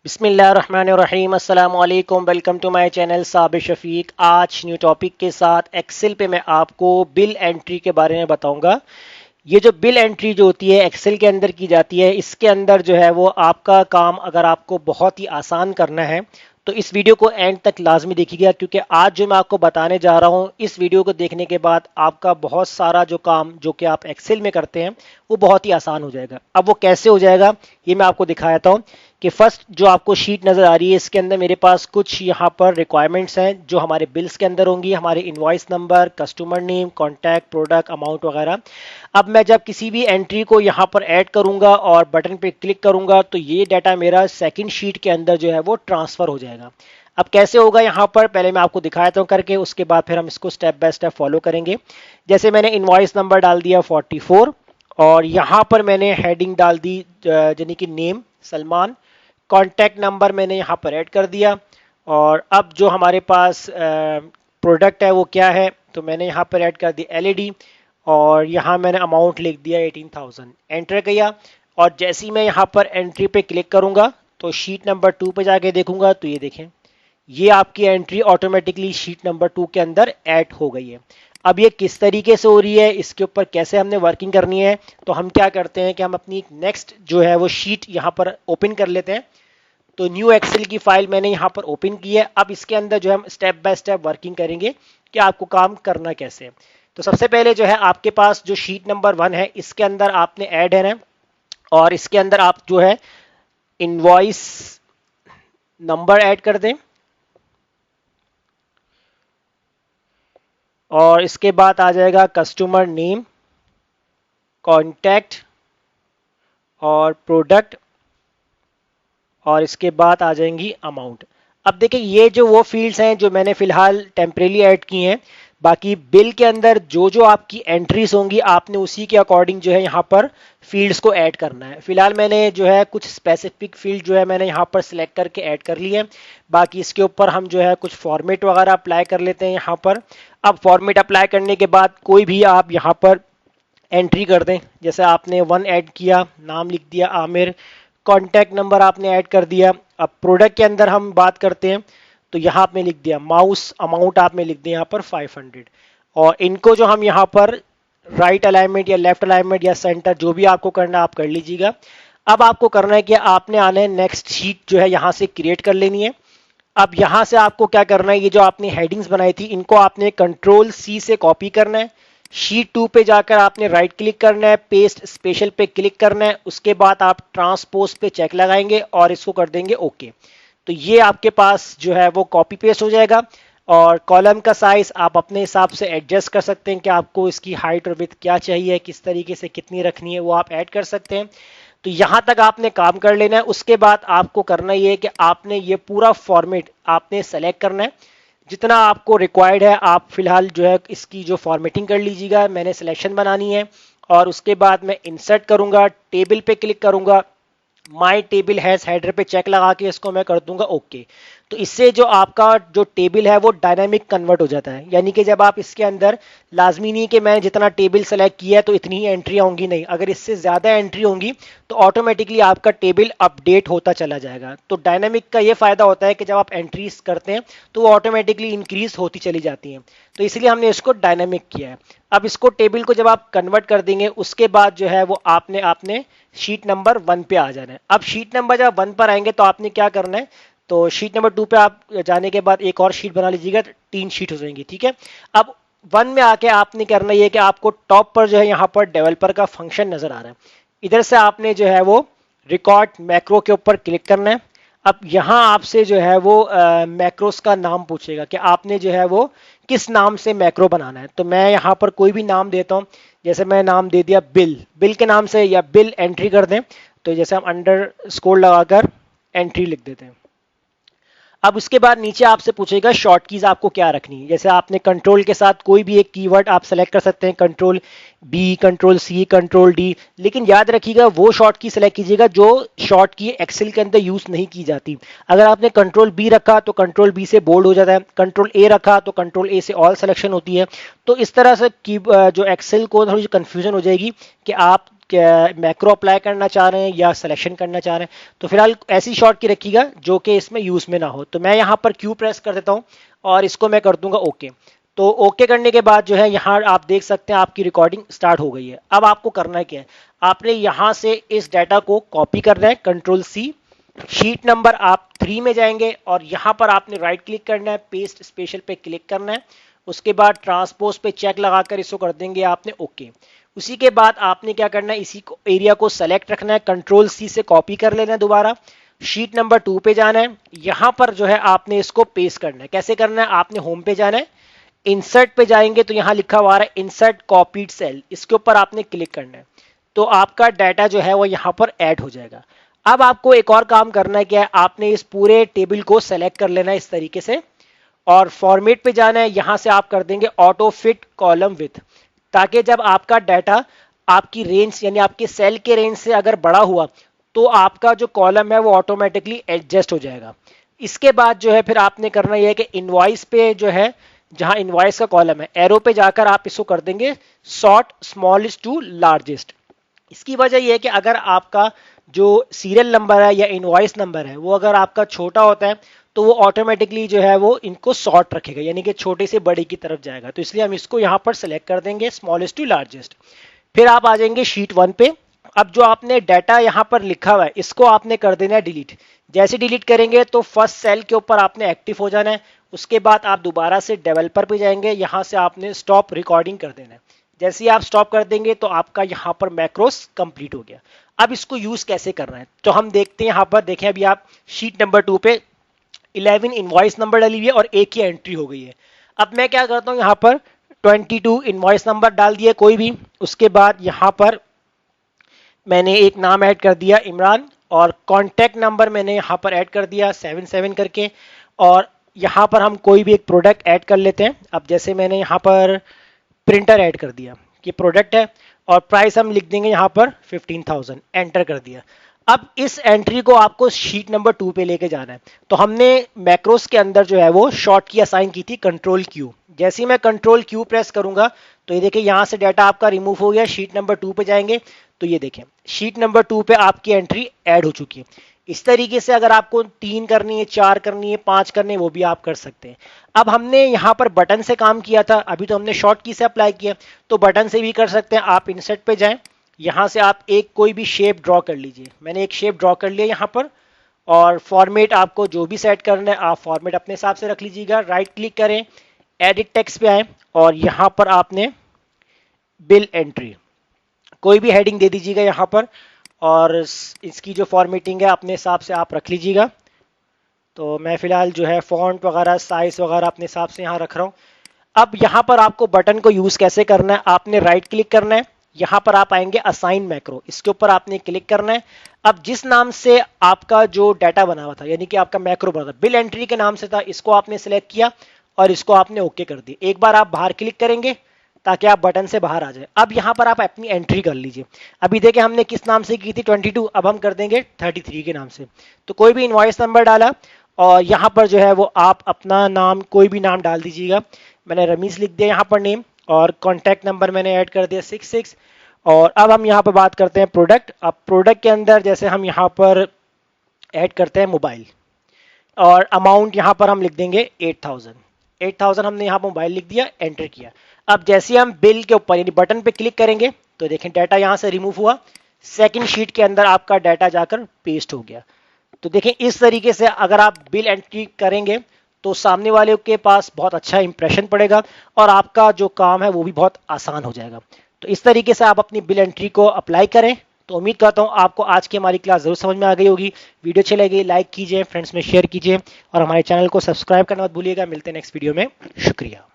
बिस्मिल्लाहिर्रहमानिर्रहीम अस्सलाम वालेकुम। Welcome to my channel Sabir Shafiq. आज न्यू टॉपिक के साथ एक्सेल पे मैं आपको बिल एंट्री के बारे में बताऊंगा। ये जो बिल एंट्री जो होती है एक्सेल के अंदर की जाती है, इसके अंदर जो है वो आपका काम अगर आपको बहुत ही आसान करना है तो इस वीडियो को एंड तक लाजमी देखिएगा, क्योंकि आज जो मैं आपको बताने जा रहा हूँ इस वीडियो को देखने के बाद आपका बहुत सारा जो काम जो कि आप एक्सेल में करते हैं वो बहुत ही आसान हो जाएगा। अब वो कैसे हो जाएगा ये मैं आपको दिखाता हूँ कि फर्स्ट जो आपको शीट नज़र आ रही है इसके अंदर मेरे पास कुछ यहाँ पर रिक्वायरमेंट्स हैं जो हमारे बिल्स के अंदर होंगी, हमारे invoice number, customer name, contact, product, amount वगैरह। अब मैं जब किसी भी एंट्री को यहाँ पर ऐड करूँगा और बटन पे क्लिक करूँगा तो ये डाटा मेरा सेकंड शीट के अंदर जो है वो ट्रांसफ़र हो जाएगा। अब कैसे होगा यहाँ पर पहले मैं आपको दिखाता हूँ करके, उसके बाद फिर हम इसको स्टेप बाय स्टेप फॉलो करेंगे। जैसे मैंने इनवॉइस नंबर डाल दिया 44 और यहाँ पर मैंने हेडिंग डाल दी यानी कि नेम सलमान। कॉन्टैक्ट नंबर मैंने यहाँ पर ऐड कर दिया और अब जो हमारे पास प्रोडक्ट है वो क्या है तो मैंने यहाँ पर ऐड कर दी एलईडी और यहाँ मैंने अमाउंट लिख दिया 18,000, एंटर किया। और जैसे ही मैं यहाँ पर एंट्री पे क्लिक करूँगा तो शीट नंबर 2 पे जाके देखूंगा तो ये देखें, ये आपकी एंट्री ऑटोमेटिकली शीट नंबर 2 के अंदर ऐड हो गई है। अब ये किस तरीके से हो रही है, इसके ऊपर कैसे हमने वर्किंग करनी है, तो हम क्या करते हैं कि हम अपनी नेक्स्ट जो है वो शीट यहाँ पर ओपन कर लेते हैं। तो न्यू एक्सेल की फाइल मैंने यहाँ पर ओपन की है। अब इसके अंदर जो है हम स्टेप बाय स्टेप वर्किंग करेंगे कि आपको काम करना कैसे है। तो सबसे पहले जो है आपके पास जो शीट नंबर 1 है इसके अंदर आपने ऐड है ना, और इसके अंदर आप जो है इनवॉइस नंबर ऐड कर दें और इसके बाद आ जाएगा कस्टमर नेम, कॉन्टैक्ट और प्रोडक्ट और इसके बाद आ जाएंगी अमाउंट। अब देखिए ये जो वो फील्ड्स हैं जो मैंने फिलहाल टेम्परेली ऐड की हैं, बाकी बिल के अंदर जो जो आपकी एंट्रीज होंगी आपने उसी के अकॉर्डिंग जो है यहाँ पर फील्ड्स को ऐड करना है। फिलहाल मैंने जो है कुछ स्पेसिफिक फील्ड जो है मैंने यहाँ पर सिलेक्ट करके ऐड कर लिए हैं। बाकी इसके ऊपर हम जो है कुछ फॉर्मेट वगैरह अप्लाई कर लेते हैं यहाँ पर। अब फॉर्मेट अप्लाई करने के बाद कोई भी आप यहाँ पर एंट्री कर दें, जैसे आपने 1 ऐड किया, नाम लिख दिया आमिर, कॉन्टैक्ट नंबर आपने ऐड कर दिया। अब प्रोडक्ट के अंदर हम बात करते हैं तो यहाँ आपने लिख दिया माउस, अमाउंट आपने लिख दिया यहाँ पर 500 और इनको जो हम यहाँ पर राइट अलाइनमेंट या लेफ्ट अलाइनमेंट या सेंटर जो भी आपको करना है आप कर लीजिएगा। अब आपको करना है कि आपने आना है नेक्स्ट शीट जो है यहाँ से क्रिएट कर लेनी है। अब यहाँ से आपको क्या करना है, ये जो आपने हेडिंग्स बनाई थी इनको आपने कंट्रोल सी से कॉपी करना है। शीट 2 पे जाकर आपने राइट क्लिक करना है, पेस्ट स्पेशल पे क्लिक करना है, उसके बाद आप ट्रांसपोज पे चेक लगाएंगे और इसको कर देंगे ओके। तो ये आपके पास जो है वो कॉपी पेस्ट हो जाएगा। और कॉलम का साइज आप अपने हिसाब से एडजस्ट कर सकते हैं कि आपको इसकी हाइट और विड्थ क्या चाहिए, किस तरीके से कितनी रखनी है वो आप ऐड कर सकते हैं। तो यहां तक आपने काम कर लेना है। उसके बाद आपको करना ये है कि आपने ये पूरा फॉर्मेट आपने सेलेक्ट करना है जितना आपको रिक्वायर्ड है। आप फिलहाल जो है इसकी जो फॉर्मेटिंग कर लीजिएगा, मैंने सिलेक्शन बनानी है और उसके बाद मैं इंसर्ट करूंगा, टेबल पे क्लिक करूंगा, माई टेबल हैज हेडर पे चेक लगा के इसको मैं कर दूंगा ओके। तो इससे जो आपका जो टेबल है वो डायनामिक कन्वर्ट हो जाता है, यानी कि जब आप इसके अंदर लाजमी नहीं कि मैंने जितना टेबल सेलेक्ट किया है तो इतनी ही एंट्री होंगी, नहीं, अगर इससे ज़्यादा एंट्री होंगी तो ऑटोमेटिकली आपका टेबल अपडेट होता चला जाएगा। तो डायनामिक का ये फायदा होता है कि जब आप एंट्रीज करते हैं तो वो ऑटोमेटिकली इंक्रीज होती चली जाती हैं, तो इसलिए हमने इसको डायनामिक किया है। अब इसको टेबल को जब आप कन्वर्ट कर देंगे उसके बाद जो है वो आपने आपने शीट नंबर 1 पे आ जाना है। अब शीट नंबर जब 1 पर आएंगे तो आपने क्या करना है, तो शीट नंबर 2 पे आप जाने के बाद एक और शीट बना लीजिएगा, 3 शीट हो जाएंगी, ठीक है। अब 1 में आके आपने करना ये कि आपको टॉप पर जो है यहाँ पर डेवलपर का फंक्शन नजर आ रहा है, इधर से आपने जो है वो रिकॉर्ड मैक्रो के ऊपर क्लिक करना है। अब यहाँ आपसे जो है वो मैक्रोस का नाम पूछेगा कि आपने जो है वो किस नाम से मैक्रो बनाना है। तो मैं यहाँ पर कोई भी नाम देता हूँ, जैसे मैं नाम दे दिया बिल, बिल के नाम से, या बिल एंट्री कर दें तो जैसे हम अंडर स्कोर लगाकर एंट्री लिख देते हैं। अब उसके बाद नीचे आपसे पूछेगा शॉर्ट कीज आपको क्या रखनी है, जैसे आपने कंट्रोल के साथ कोई भी एक कीवर्ड आप सेलेक्ट कर सकते हैं, control B, control C, control D, लेकिन याद रखिएगा वो शॉर्ट की सेलेक्ट कीजिएगा जो शॉर्ट की एक्सेल के अंदर यूज नहीं की जाती। अगर आपने कंट्रोल बी रखा तो कंट्रोल बी से बोल्ड हो जाता है, कंट्रोल ए रखा तो कंट्रोल ए से ऑल सिलेक्शन होती है। तो इस तरह से की जो एक्सेल को थोड़ी सी कंफ्यूजन हो जाएगी कि आप मैक्रो अप्लाई करना चाह रहे हैं या सिलेक्शन करना चाह रहे हैं, तो फिलहाल ऐसी शॉर्ट की रखिएगा जो कि इसमें यूज में ना हो। तो मैं यहाँ पर क्यू प्रेस कर देता हूँ और इसको मैं कर दूंगा ओके। तो ओके करने के बाद जो है यहाँ आप देख सकते हैं आपकी रिकॉर्डिंग स्टार्ट हो गई है। अब आपको करना क्या है, आपने यहाँ से इस डाटा को कॉपी करना है, कंट्रोल सी, शीट नंबर आप 3 में जाएंगे और यहाँ पर आपने राइट क्लिक करना है, पेस्ट स्पेशल पे क्लिक करना है, उसके बाद ट्रांसपोज पे चेक लगाकर इसको कर देंगे आपने ओके। उसी के बाद आपने क्या करना है, इसी एरिया को सेलेक्ट रखना है, कंट्रोल सी से कॉपी कर लेना है, दोबारा शीट नंबर 2 पे जाना है, यहाँ पर जो है आपने इसको पेस्ट करना है। कैसे करना है, आपने होम पे जाना है, इंसर्ट पे जाएंगे तो यहाँ लिखा हुआ है इंसर्ट कॉपीड सेल, इसके ऊपर आपने क्लिक करना है, तो आपका डाटा जो है वो यहाँ पर ऐड हो जाएगा। अब आपको एक और काम करना है, क्या है, आपने इस पूरे टेबल को सेलेक्ट कर लेना है इस तरीके से और फॉर्मेट पे जाना है, यहां से आप कर देंगे ऑटो फिट कॉलम विथ, ताकि जब आपका डाटा आपकी रेंज यानी आपके सेल के रेंज से अगर बड़ा हुआ तो आपका जो कॉलम है वो ऑटोमेटिकली एडजस्ट हो जाएगा। इसके बाद जो है फिर आपने करना यह है कि इनवॉइस पे जो है, जहां इनवॉइस का कॉलम है, एरो पे जाकर आप इसको कर देंगे सॉर्ट स्मॉलेस्ट टू लार्जेस्ट। इसकी वजह यह है कि अगर आपका जो सीरियल नंबर है या इनवॉइस नंबर है वो अगर आपका छोटा होता है तो वो ऑटोमेटिकली जो है वो इनको सॉर्ट रखेगा, यानी कि छोटे से बड़े की तरफ जाएगा। तो इसलिए हम इसको यहाँ पर सेलेक्ट कर देंगे स्मॉलेस्ट टू लार्जेस्ट। फिर आप आ जाएंगे शीट 1 पे। अब जो आपने डाटा यहाँ पर लिखा हुआ है इसको आपने कर देना है डिलीट। जैसे डिलीट करेंगे तो फर्स्ट सेल के ऊपर आपने एक्टिव हो जाना है। उसके बाद आप दोबारा से डेवलपर पे जाएंगे, यहाँ से आपने स्टॉप रिकॉर्डिंग कर देना है। जैसे ही आप स्टॉप कर देंगे तो आपका यहाँ पर मैक्रोस कंप्लीट हो गया। अब इसको यूज कैसे करना है तो हम देखते हैं। यहाँ पर देखें, अभी आप शीट नंबर 2 पे 11 इनवॉइस नंबर डाली हुई है और एक ही एंट्री हो गई है। अब मैं क्या करता हूँ, यहाँ पर 22 इनवॉइस नंबर डाल दिया कोई भी। उसके बाद यहाँ पर मैंने एक नाम ऐड कर दिया इमरान और कॉन्टैक्ट नंबर मैंने यहाँ पर ऐड कर दिया 77 करके। और यहाँ पर हम कोई भी एक प्रोडक्ट ऐड कर लेते हैं। अब जैसे मैंने यहाँ पर प्रिंटर ऐड कर दिया कि प्रोडक्ट है और प्राइस हम लिख देंगे यहाँ पर 15,000, एंटर कर दिया। अब इस एंट्री को आपको शीट नंबर 2 पे लेके जाना है। तो हमने मैक्रोस के अंदर जो है वो शॉर्ट की असाइन की थी कंट्रोल क्यू। जैसे ही मैं कंट्रोल क्यू प्रेस करूंगा तो ये देखिए यहाँ से डाटा आपका रिमूव हो गया। शीट नंबर 2 पे जाएंगे तो ये देखें शीट नंबर 2 पे आपकी एंट्री ऐड हो चुकी है। इस तरीके से अगर आपको 3 करनी है, 4 करनी है, 5 करनी है, वो भी आप कर सकते हैं। अब हमने यहाँ पर बटन से काम किया था, अभी तो हमने शॉर्ट की से अप्लाई किया, तो बटन से भी कर सकते हैं। आप इंसर्ट पे जाएं, यहाँ से आप एक कोई भी शेप ड्रॉ कर लीजिए। मैंने एक शेप ड्रॉ कर लिया यहाँ पर और फॉर्मेट आपको जो भी सेट करना है आप फॉर्मेट अपने हिसाब से रख लीजिएगा। राइट क्लिक करें, एडिट टेक्स्ट पे आए और यहाँ पर आपने बिल एंट्री कोई भी हेडिंग दे दीजिएगा यहाँ पर और इसकी जो फॉर्मेटिंग है अपने हिसाब से आप रख लीजिएगा। तो मैं फिलहाल जो है फॉन्ट वगैरह साइज वगैरह अपने हिसाब से यहाँ रख रहा हूँ। अब यहाँ पर आपको बटन को यूज कैसे करना है, आपने राइट क्लिक करना है, यहाँ पर आप आएंगे असाइन मैक्रो, इसके ऊपर आपने क्लिक करना है। अब जिस नाम से आपका जो डाटा बना हुआ था यानी कि आपका मैक्रो बना था बिल एंट्री के नाम से था, इसको आपने सिलेक्ट किया और इसको आपने ओके कर दिया। एक बार आप बाहर क्लिक करेंगे ताकि आप बटन से बाहर आ जाए। अब यहाँ पर आप अपनी एंट्री कर लीजिए। अभी देखिए हमने किस नाम से की थी 22, अब हम कर देंगे 33 के नाम से। तो कोई भी इनवॉइस नंबर डाला और यहाँ पर जो है वो आप अपना नाम कोई भी नाम डाल दीजिएगा। मैंने रमीज लिख दिया यहाँ पर नेम और कॉन्टैक्ट नंबर मैंने ऐड कर दिया 66। और अब हम यहाँ पर बात करते हैं प्रोडक्ट। अब प्रोडक्ट के अंदर जैसे हम यहाँ पर ऐड करते हैं मोबाइल और अमाउंट यहाँ पर हम लिख देंगे 8,000 हमने यहाँ पर मोबाइल लिख दिया, एंटर किया। अब जैसे हम बिल के ऊपर यानी बटन पे क्लिक करेंगे तो देखें डाटा यहाँ से रिमूव हुआ, सेकंड शीट के अंदर आपका डाटा जाकर पेस्ट हो गया। तो देखें इस तरीके से अगर आप बिल एंट्री करेंगे तो सामने वाले के पास बहुत अच्छा इंप्रेशन पड़ेगा और आपका जो काम है वो भी बहुत आसान हो जाएगा। तो इस तरीके से आप अपनी बिल एंट्री को अप्लाई करें। तो उम्मीद करता हूँ आपको आज की हमारी क्लास जरूर समझ में आ गई होगी। वीडियो अच्छी लगी लाइक कीजिए, फ्रेंड्स में शेयर कीजिए और हमारे चैनल को सब्सक्राइब करना मत भूलिएगा। मिलते हैं नेक्स्ट वीडियो में, शुक्रिया।